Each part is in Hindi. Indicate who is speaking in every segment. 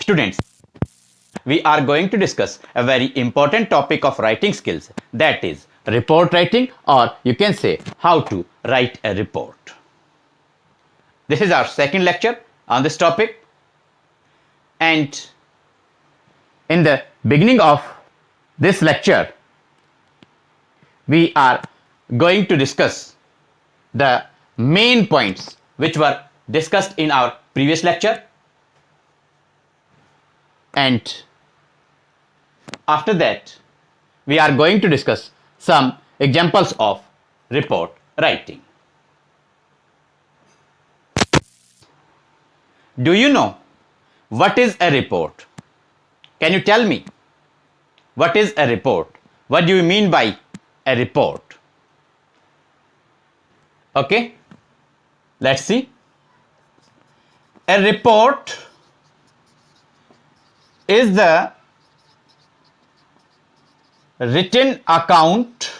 Speaker 1: students, we are going to discuss a very important topic of writing skills, that is report writing, or you can say how to write a report. This is our second lecture on this topic, and in the beginning of this lecture we are going to discuss the main points which were discussed in our previous lecture, and after that we are going to discuss some examples of report writing. Do you know what is a report? Can you tell me what is a report? What do you mean by a report? Okay, let's see. A report is the written account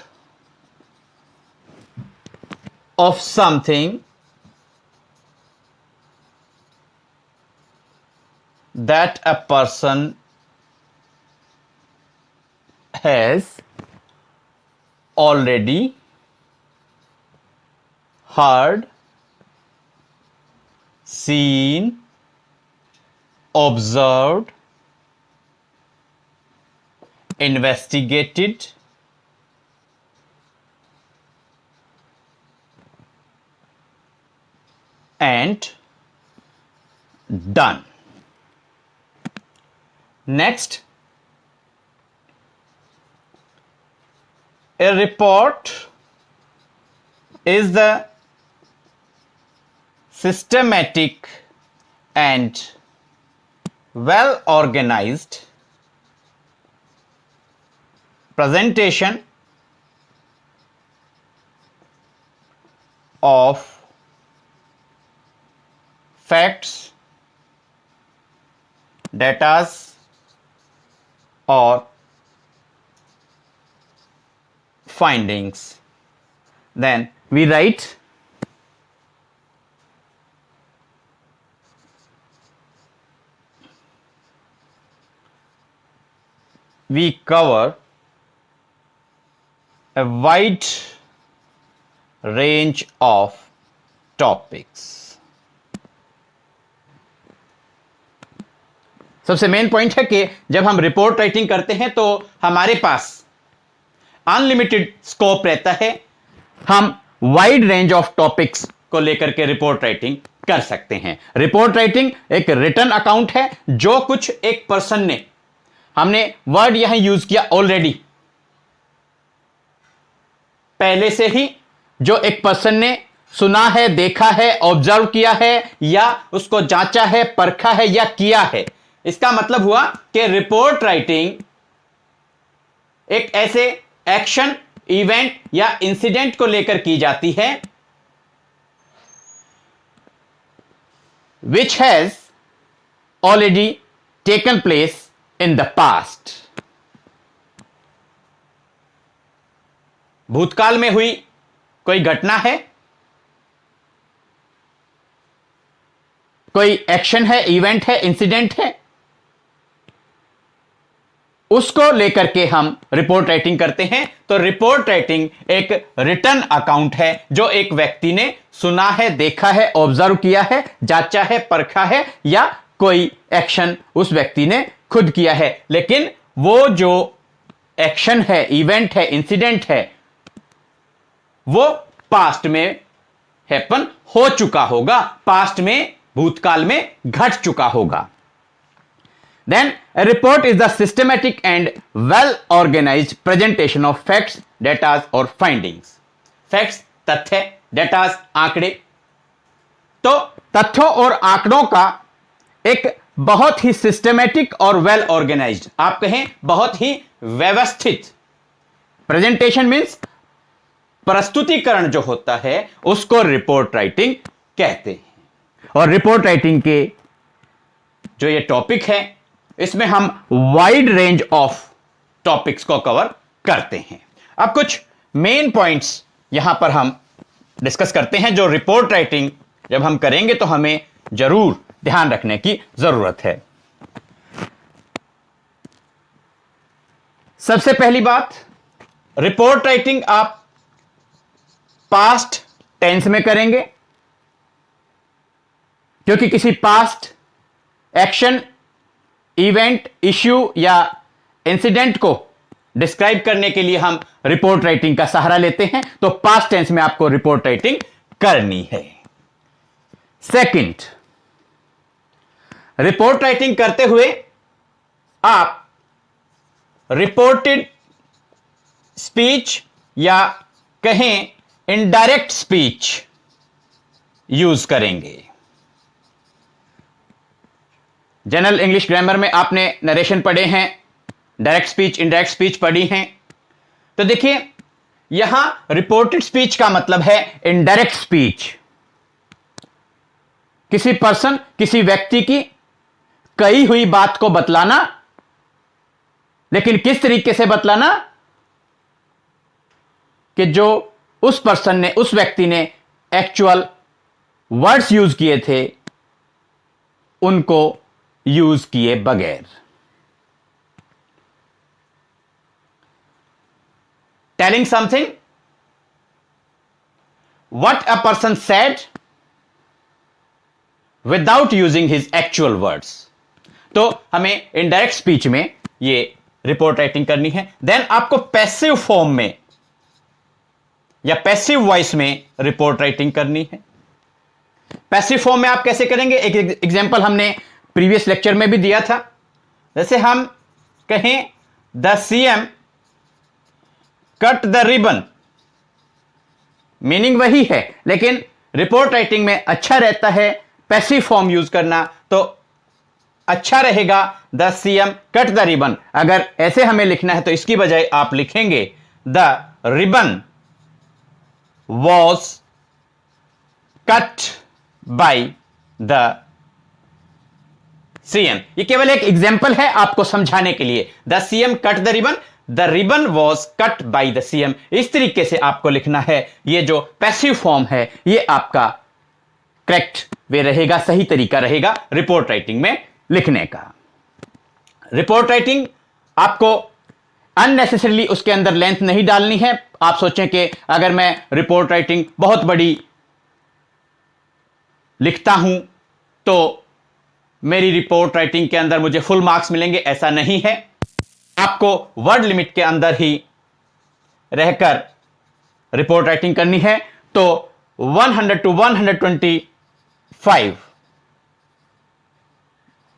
Speaker 1: of something that a person has already heard, seen, observed, investigated, and done. Next, a report is the systematic and well organized presentation of facts, data, or findings. Then we write we cover a wide range of topics. सबसे मेन पॉइंट है कि जब हम रिपोर्ट राइटिंग करते हैं तो हमारे पास अनलिमिटेड स्कोप रहता है, हम वाइड रेंज ऑफ टॉपिक्स को लेकर के रिपोर्ट राइटिंग कर सकते हैं. रिपोर्ट राइटिंग एक रिटन अकाउंट है, जो कुछ एक पर्सन ने, हमने वर्ड यहां यूज किया ऑलरेडी, पहले से ही जो एक पर्सन ने सुना है, देखा है, ऑब्जर्व किया है, या उसको जांचा है, परखा है या किया है. इसका मतलब हुआ कि रिपोर्ट राइटिंग एक ऐसे एक्शन, इवेंट या इंसिडेंट को लेकर की जाती है which has already taken place in the past. भूतकाल में हुई कोई घटना है, कोई एक्शन है, इवेंट है, इंसिडेंट है, उसको लेकर के हम रिपोर्ट राइटिंग करते हैं. तो रिपोर्ट राइटिंग एक रिटन अकाउंट है जो एक व्यक्ति ने सुना है, देखा है, ऑब्जर्व किया है, जांचा है, परखा है, या कोई एक्शन उस व्यक्ति ने खुद किया है. लेकिन वो जो एक्शन है, इवेंट है, इंसिडेंट है, वो पास्ट में हैपन हो चुका होगा, पास्ट में, भूतकाल में घट चुका होगा. Then a report is the systematic and well organized presentation of facts, data or findings. Facts तथ्य, data आंकड़े. तो तथ्यों और आंकड़ों का एक बहुत ही सिस्टमैटिक और वेल ऑर्गेनाइज्ड, आप कहें बहुत ही व्यवस्थित प्रेजेंटेशन मीन्स प्रस्तुतिकरण जो होता है उसको रिपोर्ट राइटिंग कहते हैं. और रिपोर्ट राइटिंग के जो ये टॉपिक है इसमें हम वाइड रेंज ऑफ टॉपिक्स को कवर करते हैं. अब कुछ मेन पॉइंट्स यहां पर हम डिस्कस करते हैं जो रिपोर्ट राइटिंग जब हम करेंगे तो हमें जरूर ध्यान रखने की जरूरत है. सबसे पहली बात, रिपोर्ट राइटिंग आप पास्ट टेंस में करेंगे, क्योंकि किसी पास्ट एक्शन, इवेंट, इश्यू या इंसिडेंट को डिस्क्राइब करने के लिए हम रिपोर्ट राइटिंग का सहारा लेते हैं, तो पास्ट टेंस में आपको रिपोर्ट राइटिंग करनी है। सेकंड, रिपोर्ट राइटिंग करते हुए आप रिपोर्टेड स्पीच या कहें इनडायरेक्ट स्पीच यूज करेंगे। जनरल इंग्लिश ग्रामर में आपने नरेशन पढ़े हैं, डायरेक्ट स्पीच, इनडायरेक्ट स्पीच पढ़ी हैं। तो देखिए, यहां रिपोर्टेड स्पीच का मतलब है इनडायरेक्ट स्पीच, किसी पर्सन, किसी व्यक्ति की कही हुई बात को बतलाना, लेकिन किस तरीके से बतलाना कि जो उस पर्सन ने, उस व्यक्ति ने एक्चुअल वर्ड्स यूज किए थे उनको यूज किए बगैर। Telling something what a person said without using his actual words। तो हमें इनडायरेक्ट स्पीच में ये रिपोर्ट राइटिंग करनी है। देन आपको पैसिव फॉर्म में या पैसिव वॉइस में रिपोर्ट राइटिंग करनी है। पैसिव फॉर्म में आप कैसे करेंगे, एक एग्जांपल हमने प्रीवियस लेक्चर में भी दिया था। जैसे हम कहें the CM cut the ribbon, meaning वही है, लेकिन रिपोर्ट राइटिंग में अच्छा रहता है पैसिव फॉर्म यूज करना, तो अच्छा रहेगा the CM cut the ribbon. अगर ऐसे हमें लिखना है तो इसकी बजाय आप लिखेंगे the ribbon was cut by the CM. ये केवल एक एग्जाम्पल है आपको समझाने के लिए। The CM cut the ribbon, the ribbon was cut by the CM. इस तरीके से आपको लिखना है। ये जो पैसिव फॉर्म है ये आपका करेक्ट वे रहेगा, सही तरीका रहेगा रिपोर्ट राइटिंग में लिखने का। रिपोर्ट राइटिंग आपको अननेसेसरीली उसके अंदर लेंथ नहीं डालनी है। आप सोचें कि अगर मैं रिपोर्ट राइटिंग बहुत बड़ी लिखता हूं तो मेरी रिपोर्ट राइटिंग के अंदर मुझे फुल मार्क्स मिलेंगे, ऐसा नहीं है। आपको वर्ड लिमिट के अंदर ही रहकर रिपोर्ट राइटिंग करनी है। तो 100 to 125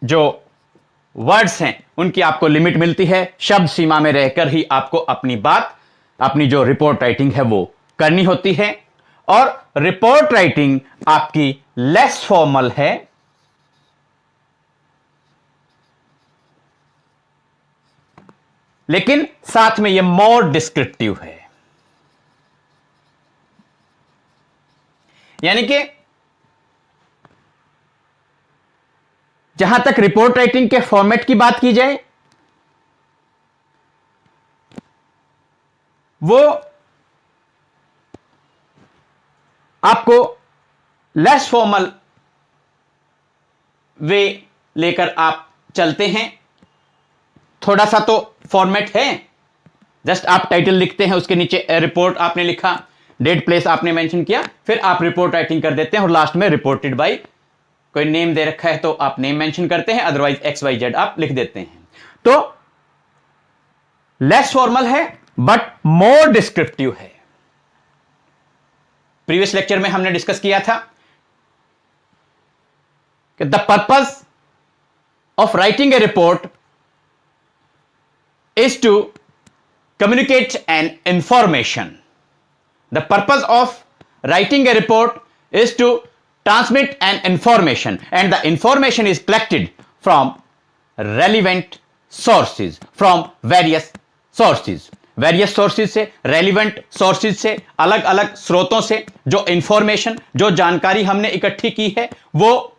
Speaker 1: जो वर्ड्स हैं उनकी आपको लिमिट मिलती है। शब्द सीमा में रहकर ही आपको अपनी बात, अपनी जो रिपोर्ट राइटिंग है वो करनी होती है। और रिपोर्ट राइटिंग आपकी लेस फॉर्मल है, लेकिन साथ में ये मोर डिस्क्रिप्टिव है। यानी कि जहां तक रिपोर्ट राइटिंग के फॉर्मेट की बात की जाए, वो आपको लेस फॉर्मल वे लेकर आप चलते हैं। थोड़ा सा तो फॉर्मेट है, जस्ट आप टाइटल लिखते हैं, उसके नीचे रिपोर्ट आपने लिखा, डेट प्लेस आपने मेंशन किया, फिर आप रिपोर्ट राइटिंग कर देते हैं और लास्ट में रिपोर्टेड बाय, कोई नेम दे रखा है तो आप नेम मेंशन करते हैं, अदरवाइज XYZ आप लिख देते हैं। तो लेस फॉर्मल है बट मोर डिस्क्रिप्टिव है। प्रीवियस लेक्चर में हमने डिस्कस किया था कि the purpose of writing a report is to communicate an information. The purpose of writing a report is to transmit an information, and the information is collected from relevant sources, from various sources. Various sources से, relevant sources से, अलग अलग स्रोतों से जो इंफॉर्मेशन, जो जानकारी हमने इकट्ठी की है वो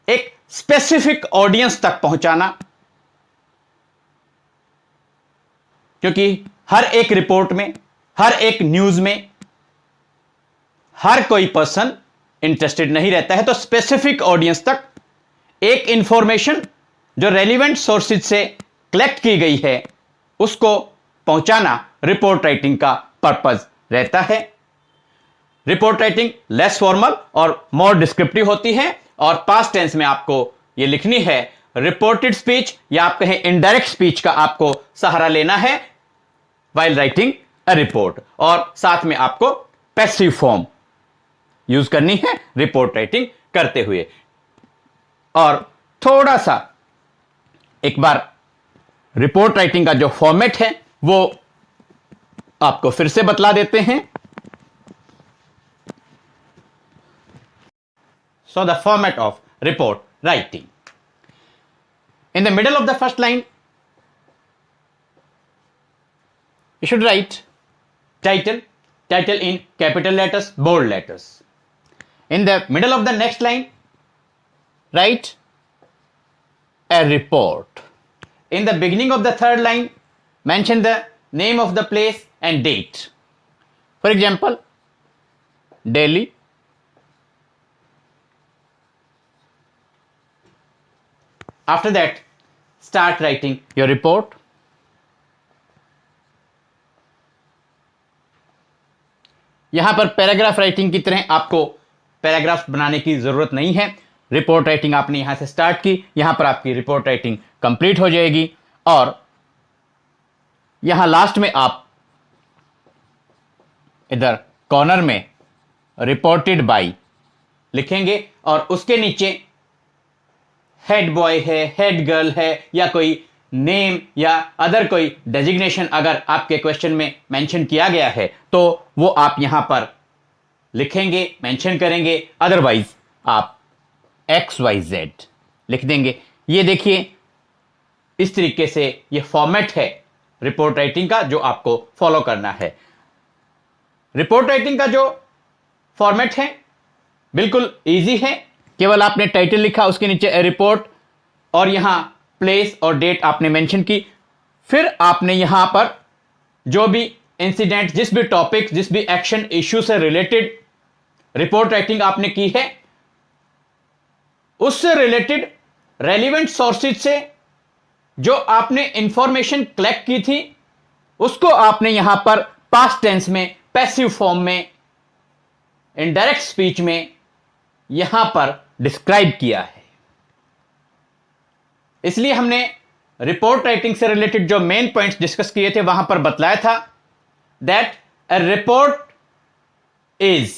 Speaker 1: एक स्पेसिफिक ऑडियंस तक पहुंचाना। क्योंकि हर एक रिपोर्ट में, हर एक न्यूज में हर कोई पर्सन इंटरेस्टेड नहीं रहता है, तो स्पेसिफिक ऑडियंस तक एक इंफॉर्मेशन जो रेलिवेंट सोर्सेज से कलेक्ट की गई है उसको पहुंचाना रिपोर्ट राइटिंग का पर्पज रहता है। रिपोर्ट राइटिंग लेस फॉर्मल और मोर डिस्क्रिप्टिव होती है और पास्ट टेंस में आपको यह लिखनी है रिपोर्टेड स्पीच या आप कहें इनडायरेक्ट स्पीच का आपको सहारा लेना है वाइल राइटिंग अ रिपोर्ट, और साथ में आपको पैसिव फॉर्म यूज करनी है रिपोर्ट राइटिंग करते हुए। और थोड़ा सा एक बार रिपोर्ट राइटिंग का जो फॉर्मेट है वो आपको फिर से बतला देते हैं। So the format of report writing, in the middle of the first line you should write title in capital letters, bold letters. In the middle of the next line write a report. In the beginning of the third line mention the name of the place and date. For example, Delhi. After that start writing your report. यहां पर पैराग्राफ राइटिंग की तरह आपको पैराग्राफ बनाने की जरूरत नहीं है। रिपोर्ट राइटिंग आपने यहां से स्टार्ट की, यहां पर आपकी रिपोर्ट राइटिंग कंप्लीट हो जाएगी और यहां लास्ट में आप इधर कॉर्नर में रिपोर्टेड बाय लिखेंगे और उसके नीचे हेड बॉय है, हेड गर्ल है या कोई नेम या अदर कोई डेजिग्नेशन अगर आपके क्वेश्चन में मेंशन किया गया है तो वो आप यहां पर लिखेंगे, मेंशन करेंगे। अदरवाइज आप XYZ लिख देंगे। ये देखिए इस तरीके से ये फॉर्मेट है रिपोर्ट राइटिंग का जो आपको फॉलो करना है। रिपोर्ट राइटिंग का जो फॉर्मेट है बिल्कुल इजी है। केवल आपने टाइटल लिखा, उसके नीचे ए रिपोर्ट और यहां प्लेस और डेट आपने मेंशन की। फिर आपने यहां पर जो भी इंसिडेंट, जिस भी टॉपिक, जिस भी एक्शन इश्यू से रिलेटेड रिपोर्ट राइटिंग आपने की है उससे रिलेटेड रेलिवेंट सोर्सेज से जो आपने इंफॉर्मेशन कलेक्ट की थी उसको आपने यहां पर पास्ट टेंस में, पैसिव फॉर्म में, इनडायरेक्ट स्पीच में यहां पर डिस्क्राइब किया है। इसलिए हमने रिपोर्ट राइटिंग से रिलेटेड जो मेन पॉइंट्स डिस्कस किए थे वहां पर बतलाया था that a report is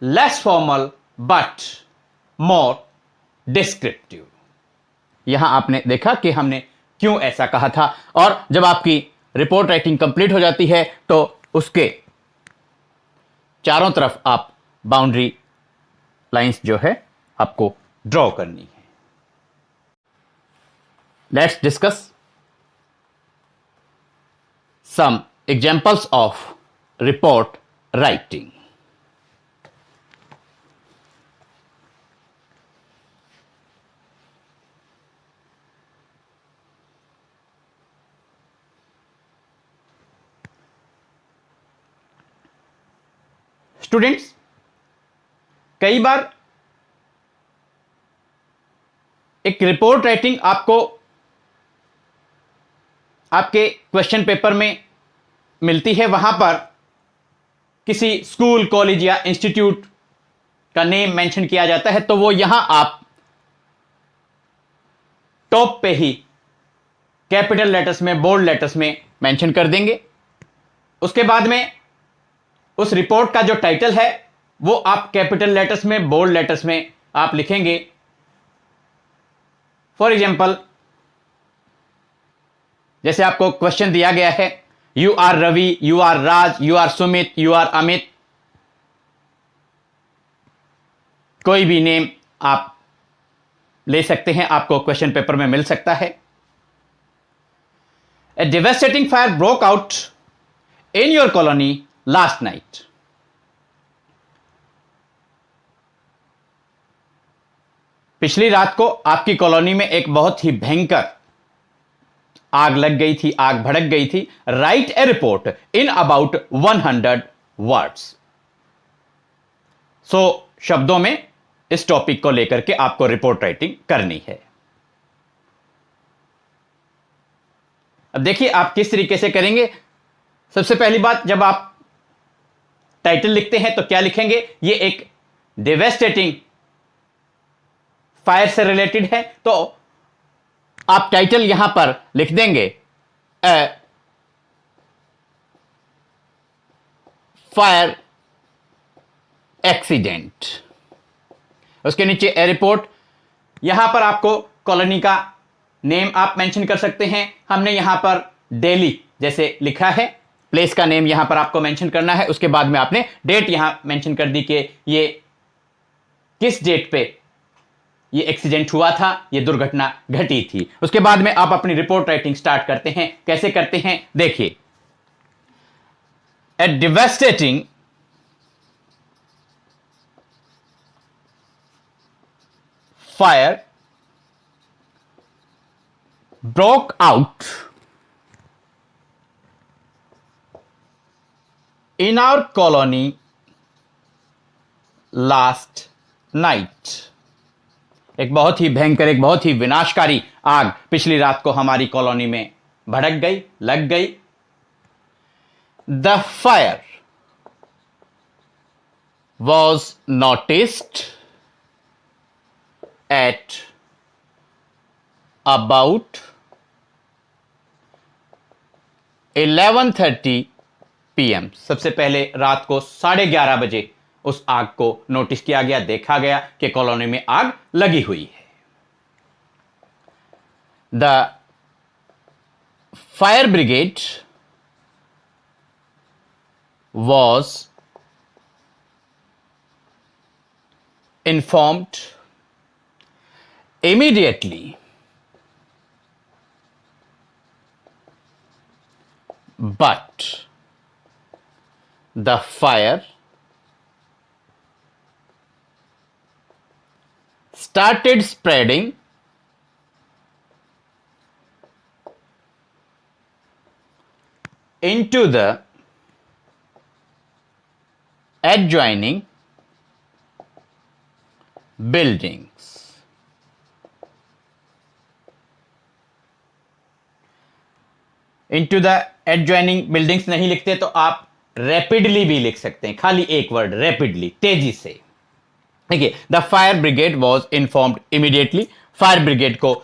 Speaker 1: less formal but more descriptive. यहां आपने देखा कि हमने क्यों ऐसा कहा था। और जब आपकी रिपोर्ट राइटिंग कंप्लीट हो जाती है तो उसके चारों तरफ आप बाउंड्री लाइंस जो है आपको ड्रॉ करनी है। Let's discuss some examples of report writing. Students, कई बार एक रिपोर्ट राइटिंग आपको आपके क्वेश्चन पेपर में मिलती है, वहां पर किसी स्कूल, कॉलेज या इंस्टीट्यूट का नेम मेंशन किया जाता है तो वो यहां आप टॉप पे ही कैपिटल लेटर्स में, बोल्ड लेटर्स में मेंशन कर देंगे। उसके बाद में उस रिपोर्ट का जो टाइटल है वो आप कैपिटल लेटर्स में, बोल्ड लेटर्स में आप लिखेंगे। फॉर एग्जाम्पल, जैसे आपको क्वेश्चन दिया गया है you are Ravi, you are Raj, you are Sumit, you are Amit, कोई भी नेम आप ले सकते हैं, आपको क्वेश्चन पेपर में मिल सकता है। A devastating fire broke out in your colony last night. पिछली रात को आपकी कॉलोनी में एक बहुत ही भयंकर आग लग गई थी, आग भड़क गई थी। Write a report in about 100 words. सो शब्दों में इस टॉपिक को लेकर के आपको रिपोर्ट राइटिंग करनी है। अब देखिए आप किस तरीके से करेंगे। सबसे पहली बात, जब आप टाइटल लिखते हैं तो क्या लिखेंगे? ये एक डेवेस्टेटिंग फायर से रिलेटेड है, तो आप टाइटल यहां पर लिख देंगे फायर एक्सीडेंट। उसके नीचे ए रिपोर्ट। यहां पर आपको कॉलोनी का नेम आप मेंशन कर सकते हैं। हमने यहां पर दिल्ली जैसे लिखा है, प्लेस का नेम यहां पर आपको मेंशन करना है। उसके बाद में आपने डेट यहां मेंशन कर दी कि ये किस डेट पे ये एक्सीडेंट हुआ था, ये दुर्घटना घटी थी। उसके बाद में आप अपनी रिपोर्ट राइटिंग स्टार्ट करते हैं। कैसे करते हैं देखिए। ए devastating fire broke out in our colony last night। एक बहुत ही भयंकर, एक बहुत ही विनाशकारी आग पिछली रात को हमारी कॉलोनी में भड़क गई, लग गई। The fire was noticed at about 11:30 PM। सबसे पहले रात को 11:30 बजे उस आग को नोटिस किया गया, देखा गया कि कॉलोनी में आग लगी हुई है। The fire brigade was informed immediately, but the fire started spreading into the adjoining buildings। into the adjoining buildings नहीं लिखते तो आप रैपिडली भी लिख सकते हैं, खाली एक वर्ड रैपिडली, तेजी से। देखिए, the fire brigade was informed immediately. Fire brigade को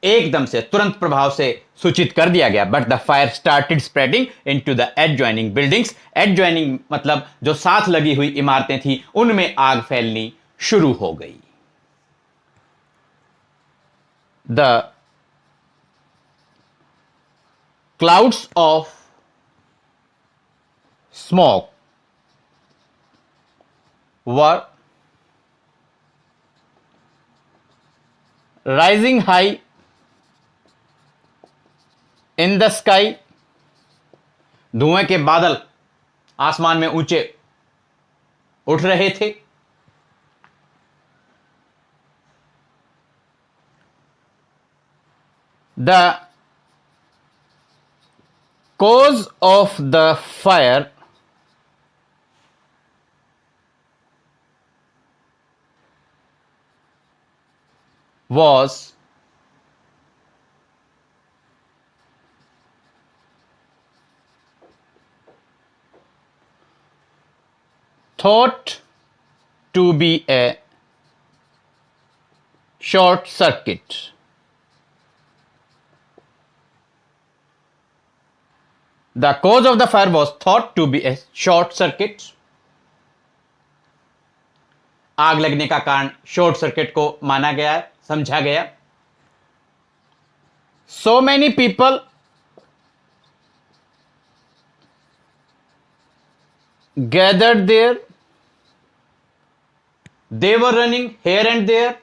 Speaker 1: एकदम से, तुरंत प्रभाव से सूचित कर दिया गया। But the fire started spreading into the adjoining buildings. Adjoining मतलब जो साथ लगी हुई इमारतें थी उनमें आग फैलनी शुरू हो गई। The clouds of smoke were rising high in the sky। धुएं के बादल आसमान में ऊंचे उठ रहे थे। The cause of the fire was thought to be a short circuit। The cause of the fire was thought to be a short circuit। आग लगने का कारण शॉर्ट सर्किट को माना गया, समझा गया। So many people gathered there, they were running here and there।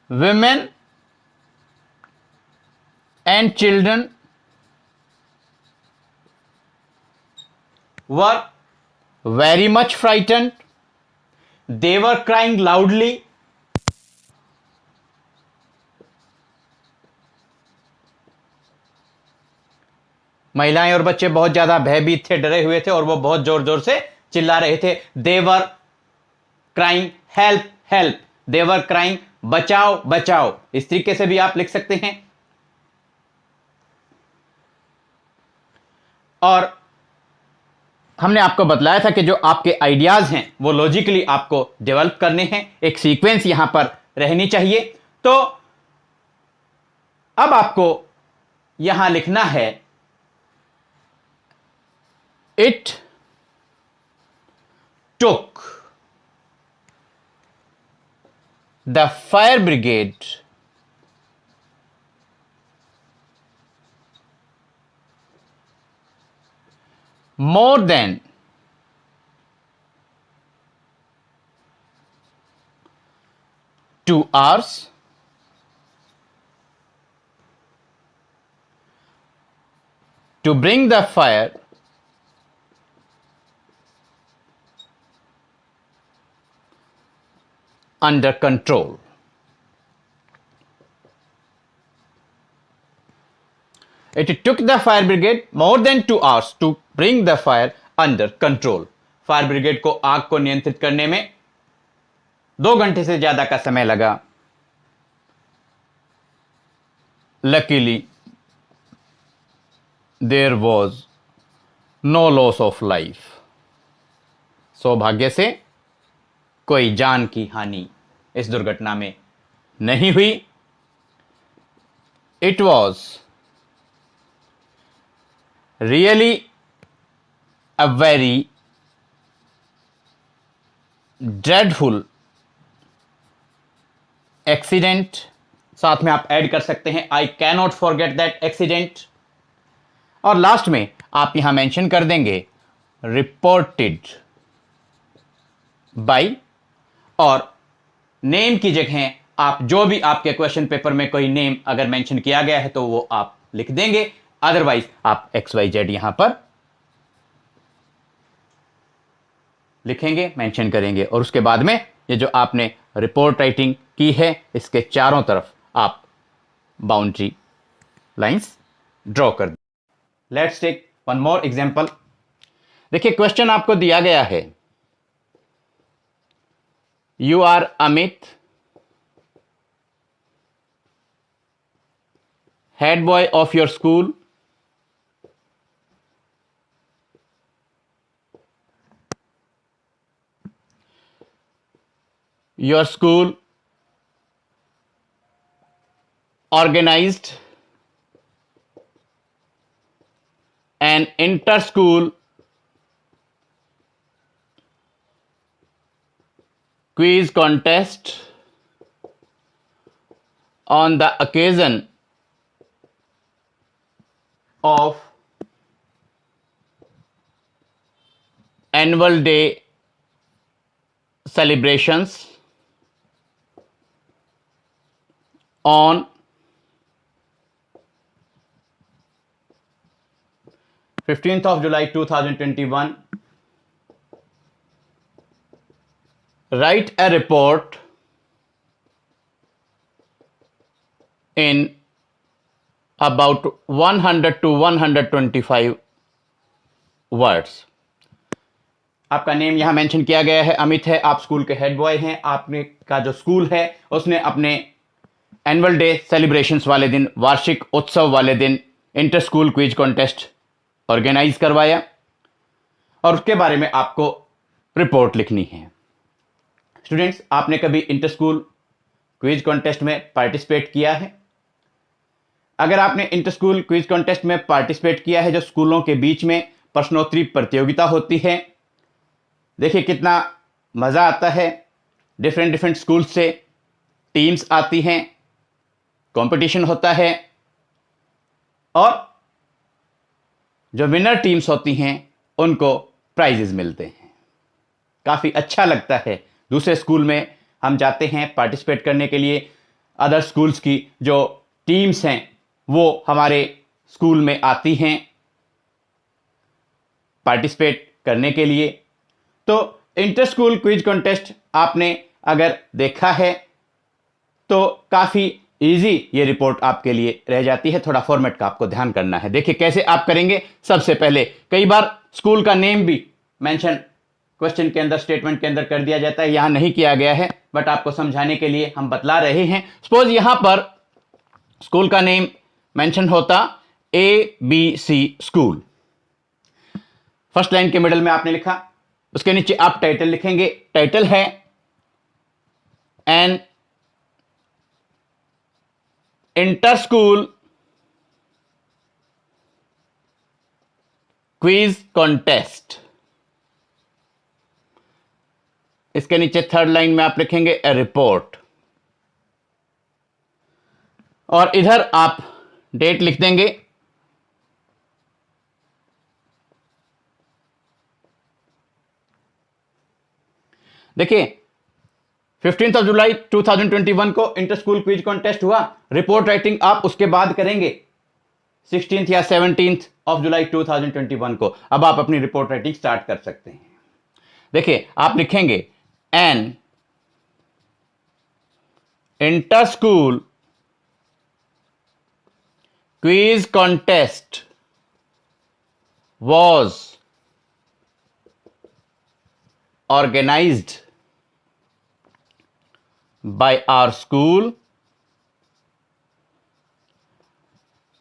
Speaker 1: Women and children were very much frightened, they were crying loudly। महिलाएं और बच्चे बहुत ज्यादा भयभीत थे, डरे हुए थे और वो बहुत जोर जोर से चिल्ला रहे थे। They were crying help help, they were crying बचाओ बचाओ, इस तरीके से भी आप लिख सकते हैं। और हमने आपको बतलाया था कि जो आपके आइडियाज हैं वो लॉजिकली आपको डेवलप करने हैं, एक सीक्वेंस यहां पर रहनी चाहिए। तो अब आपको यहां लिखना है it took the fire brigade more than 2 hours to bring the fire under control. It took the fire brigade more than 2 hours to bring the fire under control. Fire brigade को आग को नियंत्रित करने में 2 घंटे से ज्यादा का समय लगा। Luckily, there was no loss of life. सौभाग्य से कोई जान की हानि इस दुर्घटना में नहीं हुई। It was really a very dreadful accident। साथ में आप ऐड कर सकते हैं I cannot forget that accident। और लास्ट में आप यहां मेंशन कर देंगे रिपोर्टेड बाय, और नेम की जगह आप जो भी आपके क्वेश्चन पेपर में कोई नेम अगर मेंशन किया गया है तो वो आप लिख देंगे, अदरवाइज आप XYZ यहां पर लिखेंगे, मेंशन करेंगे। और उसके बाद में ये जो आपने रिपोर्ट राइटिंग की है इसके चारों तरफ आप बाउंड्री लाइंस ड्रॉ कर दें। Let's take one more example. देखिए क्वेश्चन आपको दिया गया है, you are Amit, head boy of your school, your school organized an inter-school quiz contest on the occasion of annual day celebrations on 15th of July 2021. Write a report in about 100 to 125 words। आपका नेम यहां मेंशन किया गया है, अमित है, आप स्कूल के हेड बॉय हैं। आपने का जो स्कूल है उसने अपने एनुअल डे सेलिब्रेशंस वाले दिन, वार्षिक उत्सव वाले दिन inter school quiz contest organise करवाया और उसके बारे में आपको रिपोर्ट लिखनी है। स्टूडेंट्स, आपने कभी इंटर स्कूल क्विज कॉन्टेस्ट में पार्टिसिपेट किया है? अगर आपने इंटर स्कूल क्विज कॉन्टेस्ट में पार्टिसिपेट किया है, जो स्कूलों के बीच में प्रश्नोत्तरी प्रतियोगिता होती है, देखिए कितना मज़ा आता है। डिफरेंट स्कूल से टीम्स आती हैं, कंपटीशन होता है और जो विनर टीम्स होती हैं उनको प्राइजेस मिलते हैं। काफ़ी अच्छा लगता है। दूसरे स्कूल में हम जाते हैं पार्टिसिपेट करने के लिए, अदर स्कूल्स की जो टीम्स हैं वो हमारे स्कूल में आती हैं पार्टिसिपेट करने के लिए। तो इंटर स्कूल क्विज कॉन्टेस्ट आपने अगर देखा है तो काफ़ी इजी ये रिपोर्ट आपके लिए रह जाती है। थोड़ा फॉर्मेट का आपको ध्यान करना है। देखिए कैसे आप करेंगे। सबसे पहले कई बार स्कूल का नेम भी मेंशन क्वेश्चन के अंदर, स्टेटमेंट के अंदर कर दिया जाता है, यहां नहीं किया गया है, बट आपको समझाने के लिए हम बतला रहे हैं। सपोज यहां पर स्कूल का नेम मेंशन होता ABC स्कूल, फर्स्ट लाइन के मिडल में आपने लिखा, उसके नीचे आप टाइटल लिखेंगे, टाइटल है an inter school quiz contest. इसके नीचे थर्ड लाइन में आप लिखेंगे ए रिपोर्ट, और इधर आप डेट लिख देंगे, देखिए 15 जुलाई 2021 को इंटर स्कूल क्विज कॉन्टेस्ट हुआ। रिपोर्ट राइटिंग आप उसके बाद करेंगे 16 या 17 जुलाई 2021 को। अब आप अपनी रिपोर्ट राइटिंग स्टार्ट कर सकते हैं। देखिए आप लिखेंगे an inter school quiz contest was organized by our school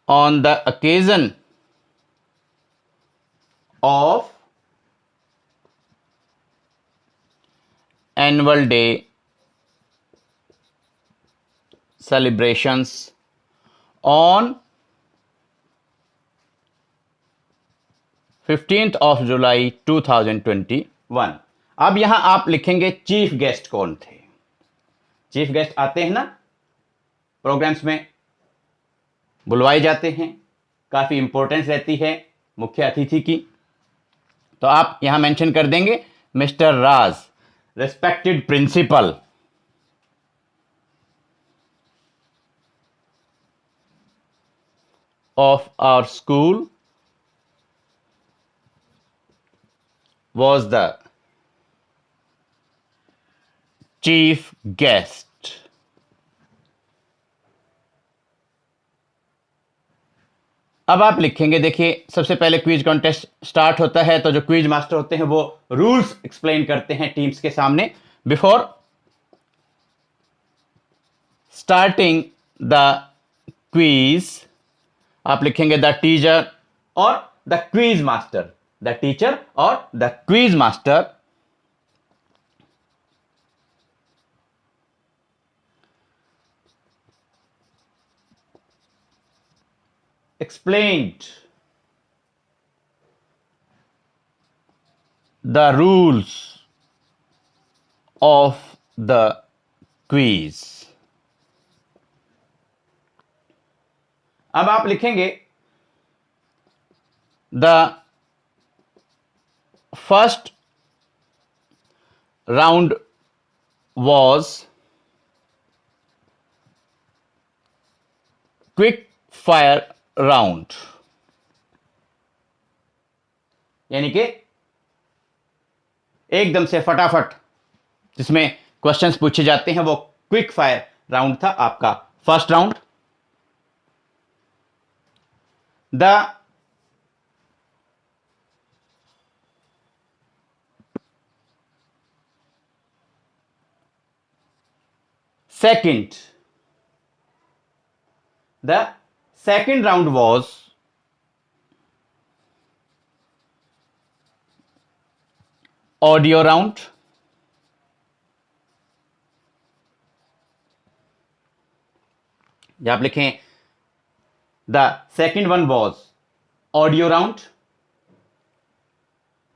Speaker 1: on the occasion of annual day celebrations on 15th of July 2021। अब यहां आप लिखेंगे चीफ गेस्ट कौन थे। चीफ गेस्ट आते हैं ना प्रोग्राम्स में, बुलवाए जाते हैं, काफी इंपॉर्टेंस रहती है मुख्य अतिथि की, तो आप यहां मेंशन कर देंगे mister Raj, respected principal of our school was the chief guest। अब आप लिखेंगे, देखिए सबसे पहले क्विज कॉन्टेस्ट स्टार्ट होता है तो जो क्विज मास्टर होते हैं वो रूल्स एक्सप्लेन करते हैं टीम्स के सामने। बिफोर स्टार्टिंग द क्विज आप लिखेंगे द टीचर और the quiz master, the teacher और the quiz master explained the rules of the quiz। अब आप लिखेंगे the first round was quick fire round, यानी कि एकदम से फटाफट जिसमें क्वेश्चंस पूछे जाते हैं वो क्विक फायर राउंड था आपका first round. The second round was audio round। या आप लिखें the second one was audio round.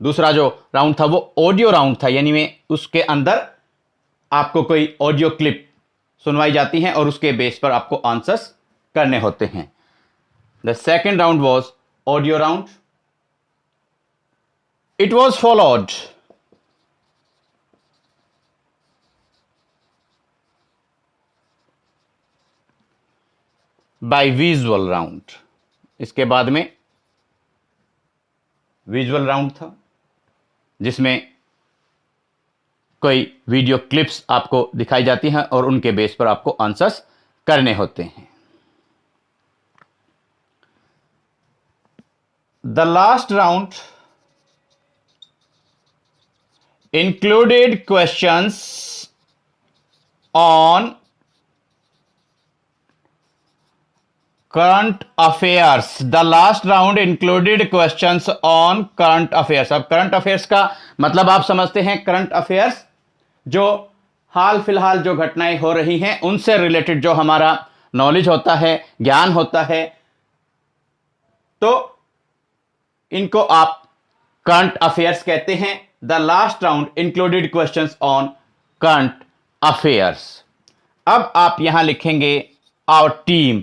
Speaker 1: दूसरा जो राउंड था वो ऑडियो राउंड था, यानी में उसके अंदर आपको कोई ऑडियो क्लिप सुनवाई जाती है और उसके बेस पर आपको आंसर्स करने होते हैं। The second round was audio round. It was followed by visual round. इसके बाद में विजुअल राउंड था जिसमें कोई वीडियो क्लिप्स आपको दिखाई जाती हैं और उनके बेस पर आपको आंसर्स करने होते हैं। The last round included questions on current affairs. The last round included questions on current affairs. अब करंट अफेयर्स का मतलब आप समझते हैं, करंट अफेयर्स जो हाल फिलहाल जो घटनाएं हो रही हैं उनसे रिलेटेड जो हमारा नॉलेज होता है, ज्ञान होता है, तो इनको आप करंट अफेयर्स कहते हैं। The last round included questions on current affairs. अब आप यहां लिखेंगे our team,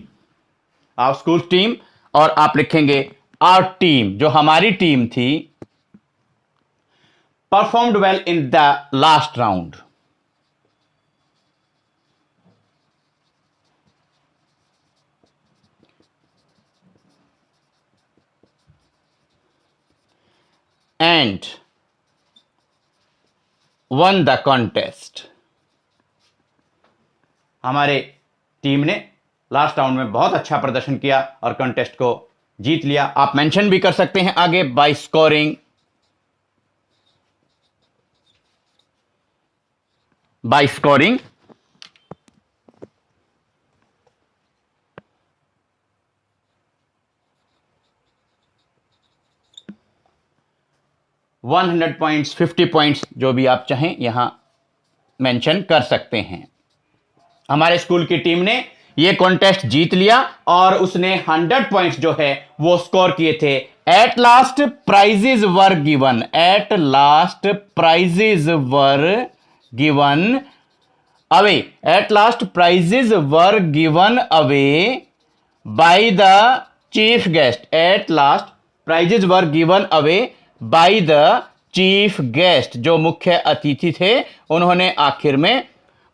Speaker 1: our school team, और आप लिखेंगे आवर टीम, जो हमारी टीम थी, performed well in the last round. And won the contest. हमारे टीम ने लास्ट राउंड में बहुत अच्छा प्रदर्शन किया और कॉन्टेस्ट को जीत लिया। आप मेंशन भी कर सकते हैं आगे, बाय स्कोरिंग 100 पॉइंट्स, 50 पॉइंट्स, जो भी आप चाहें यहां मेंशन कर सकते हैं। हमारे स्कूल की टीम ने यह कॉन्टेस्ट जीत लिया और उसने 100 पॉइंट्स जो है वो स्कोर किए थे। At last prizes were given, at last prizes were given away, at last prizes were given away by the chief guest. At last prizes were given away by the chief guest, जो मुख्य अतिथि थे उन्होंने आखिर में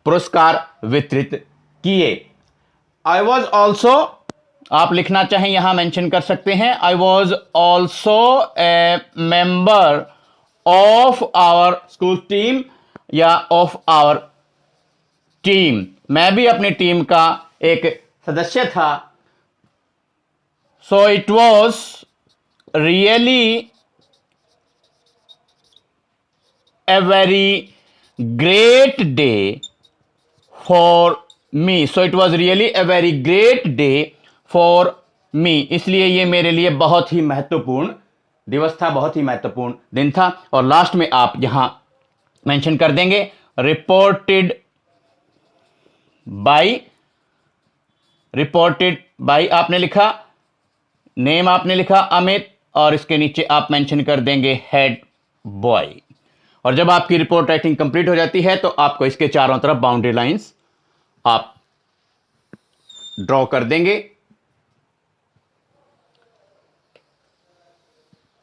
Speaker 1: पुरस्कार वितरित किए। आई वॉज ऑल्सो, आप लिखना चाहें यहां मेंशन कर सकते हैं, I was also a member of our school team या ऑफ आवर टीम। मैं भी अपनी टीम का एक सदस्य था। So it was really a very great day for me. So it was really a very great day for me. इसलिए ये मेरे लिए बहुत ही महत्वपूर्ण दिवस था, बहुत ही महत्वपूर्ण दिन था। और लास्ट में आप यहां मेंशन कर देंगे रिपोर्टेड बाय आपने लिखा, नेम आपने लिखा अमित, और इसके नीचे आप मेंशन कर देंगे हेड बॉय। और जब आपकी रिपोर्ट राइटिंग कंप्लीट हो जाती है तो आपको इसके चारों तरफ बाउंड्री लाइंस आप ड्रॉ कर देंगे।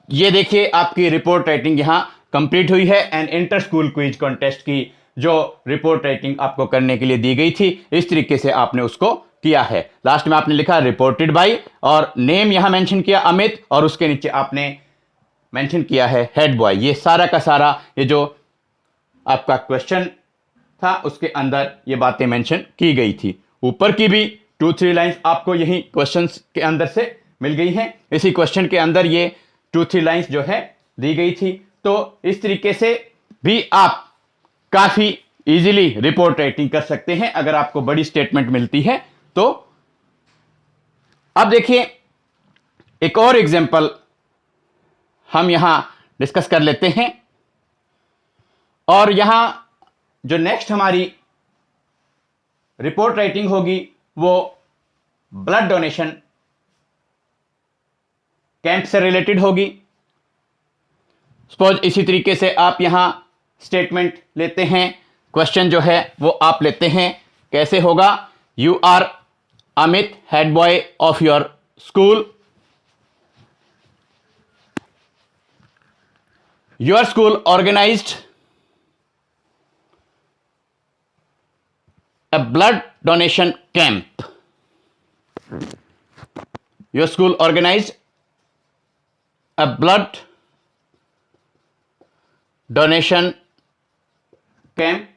Speaker 1: ये देखिए आपकी रिपोर्ट राइटिंग यहां कंप्लीट हुई है। And inter school quiz contest की जो रिपोर्ट राइटिंग आपको करने के लिए दी गई थी, इस तरीके से आपने उसको किया है। लास्ट में आपने लिखा रिपोर्टेड बाय और नेम यहां मेंशन किया अमित, और उसके नीचे आपने मेंशन किया है हेड बॉय। ये सारा का सारा ये जो आपका क्वेश्चन था उसके अंदर ये बातें मेंशन की गई थी। ऊपर की भी 2-3 लाइंस आपको यही क्वेश्चंस के अंदर से मिल गई हैं। इसी क्वेश्चन के अंदर ये 2-3 लाइंस जो है दी गई थी। तो इस तरीके से भी आप काफी इजीली रिपोर्ट राइटिंग कर सकते हैं अगर आपको बड़ी स्टेटमेंट मिलती है तो। अब देखिए एक और एग्जांपल हम यहां डिस्कस कर लेते हैं। और यहां जो नेक्स्ट हमारी रिपोर्ट राइटिंग होगी वो ब्लड डोनेशन कैंप से रिलेटेड होगी। सपोज इसी तरीके से आप यहां स्टेटमेंट लेते हैं, क्वेश्चन जो है वो आप लेते हैं, कैसे होगा, you are Amit, head boy of your school. Your school organized a blood donation camp. Your school organized a blood donation camp.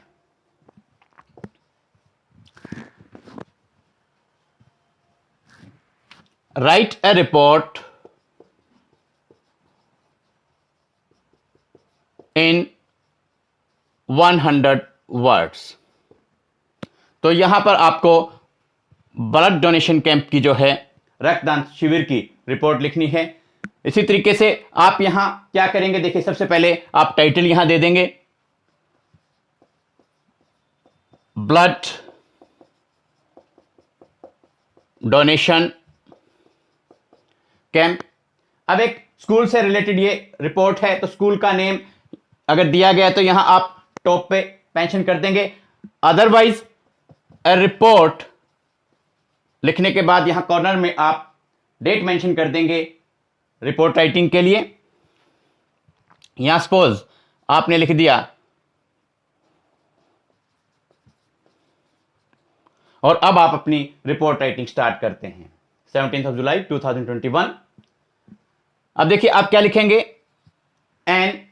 Speaker 1: Write a report in 100 words. तो यहां पर आपको ब्लड डोनेशन कैंप की जो है रक्तदान शिविर की रिपोर्ट लिखनी है। इसी तरीके से आप यहां क्या करेंगे, देखिए सबसे पहले आप टाइटल यहां दे देंगे ब्लड डोनेशन कैंप। अब एक स्कूल से रिलेटेड ये रिपोर्ट है तो स्कूल का नेम अगर दिया गया तो यहां आप टॉप पे मेंशन कर देंगे। अदरवाइज ए रिपोर्ट लिखने के बाद यहां कॉर्नर में आप डेट मेंशन कर देंगे रिपोर्ट राइटिंग के लिए। यहां सपोज आपने लिख दिया और अब आप अपनी रिपोर्ट राइटिंग स्टार्ट करते हैं 17 जुलाई 2021। अब देखिए आप क्या लिखेंगे, एन,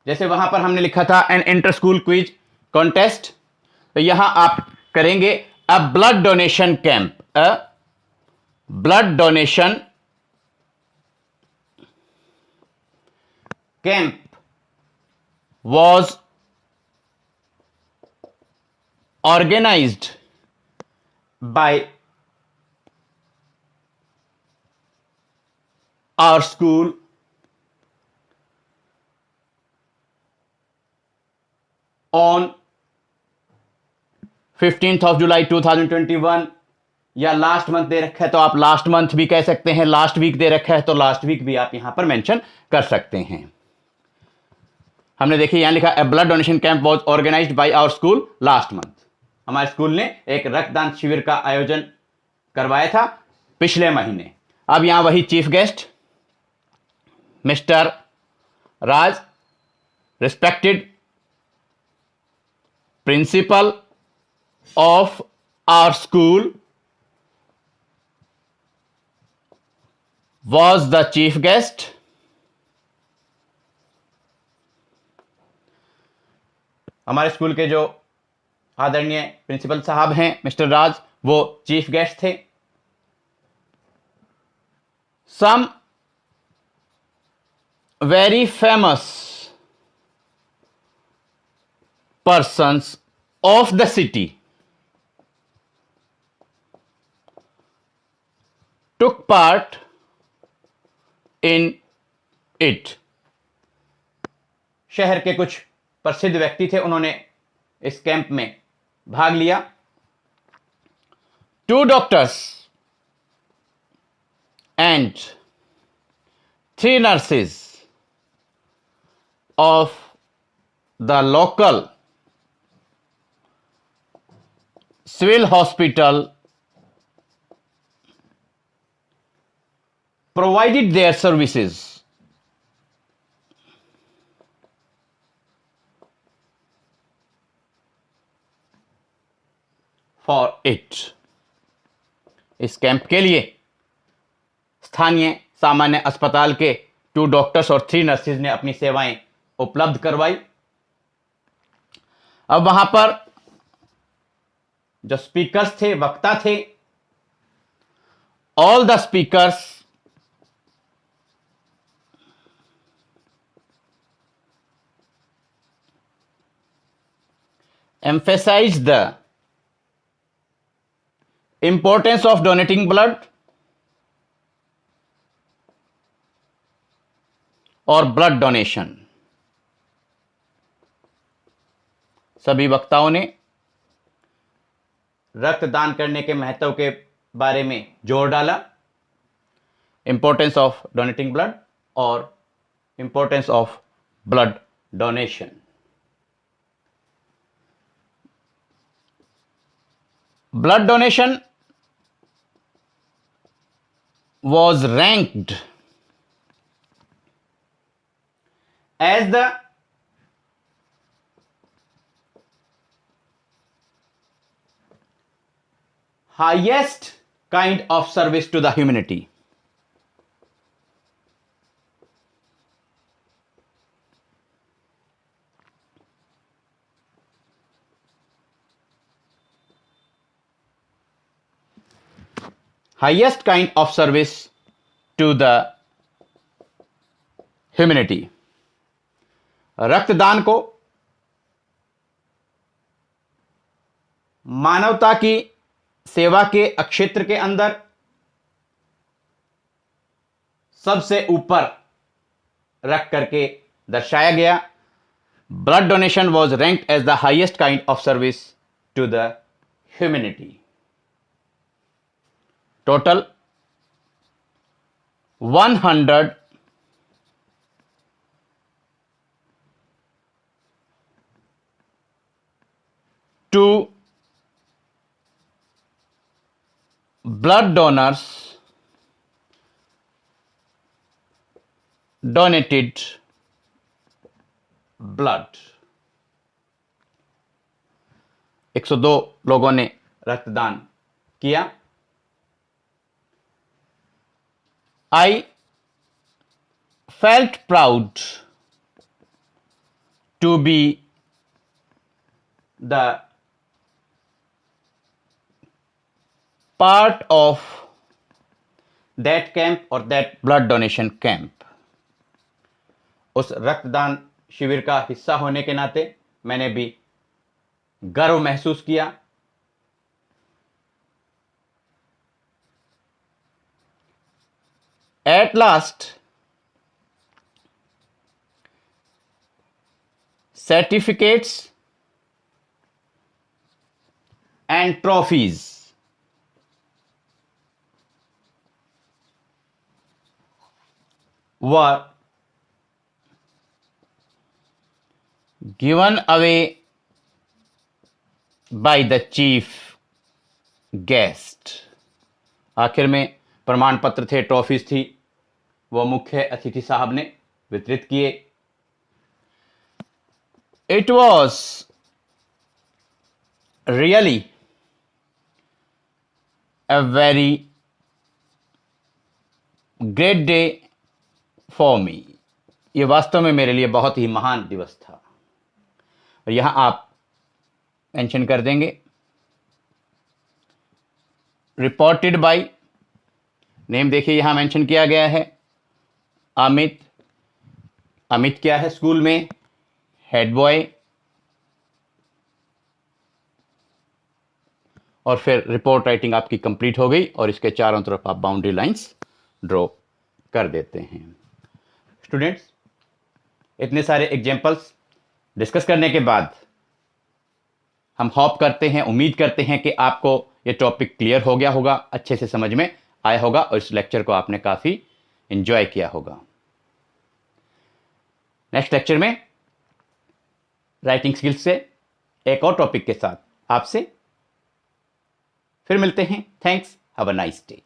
Speaker 1: जैसे वहां पर हमने लिखा था an inter school quiz contest, तो यहां आप करेंगे a blood donation camp, a blood donation camp was organized by our school on 15th of July 2021, या लास्ट मंथ दे रखा है तो आप लास्ट मंथ भी कह सकते हैं, लास्ट वीक दे रखा है तो लास्ट वीक भी आप यहां पर मेंशन कर सकते हैं। हमने देखिए यहां लिखा a blood donation camp was organised by our school last month. हमारे स्कूल ने एक रक्तदान शिविर का आयोजन करवाया था पिछले महीने। अब यहां वही chief guest mister Raj, respected principal of our school was the chief guest. हमारे स्कूल के जो आदरणीय प्रिंसिपल साहब हैं मिस्टर राज, वो चीफ गेस्ट थे। Some very famous persons of the city took part in it. शहर के कुछ प्रसिद्ध व्यक्ति थे, उन्होंने इस कैंप में भाग लिया। 2 doctors and 3 nurses of the local civil hospital provided their services for it. इस कैंप के लिए स्थानीय सामान्य अस्पताल के 2 डॉक्टर्स और 3 नर्सेज ने अपनी सेवाएं उपलब्ध करवाई। अब वहां पर जो स्पीकर्स थे, वक्ता थे, all the speakers emphasize the importance of donating blood और ब्लड डोनेशन। सभी वक्ताओं ने रक्तदान करने के महत्व के बारे में जोर डाला, इंपॉर्टेंस ऑफ डोनेटिंग ब्लड और importance of blood donation. Blood donation was ranked as the highest kind of service to the humanity. Highest kind of service to the humanity. रक्तदान को मानवता की सेवा के क्षेत्र के अंदर सबसे ऊपर रख करके दर्शाया गया। Blood donation was ranked as the highest kind of service to the humanity. Total 102 blood donors donated blood। 102 लोगों ने रक्तदान किया। I felt proud to be the part of that camp or that blood donation camp। उस रक्तदान शिविर का हिस्सा होने के नाते मैंने भी गर्व महसूस किया। At last, certificates and trophies were given away by the chief guest। आखिर में प्रमाण पत्र थे, ट्रॉफीज थी, वो मुख्य अतिथि साहब ने वितरित किए। It was really a very great day for me. ये वास्तव में मेरे लिए बहुत ही महान दिवस था। और यहां आप मेंशन कर देंगे रिपोर्टेड बाय, नेम देखिए यहां मेंशन किया गया है अमित। अमित क्या है स्कूल में? Head boy. और फिर रिपोर्ट राइटिंग आपकी कंप्लीट हो गई और इसके चारों तरफ आप बाउंड्री लाइंस ड्रॉ कर देते हैं। स्टूडेंट्स, इतने सारे एग्जाम्पल्स डिस्कस करने के बाद हम होप करते हैं, उम्मीद करते हैं कि आपको ये टॉपिक क्लियर हो गया होगा, अच्छे से समझ में आया होगा और इस लेक्चर को आपने काफ़ी एंजॉय किया होगा। नेक्स्ट लेक्चर में राइटिंग स्किल्स से एक और टॉपिक के साथ आपसे फिर मिलते हैं। Thanks, have a nice day.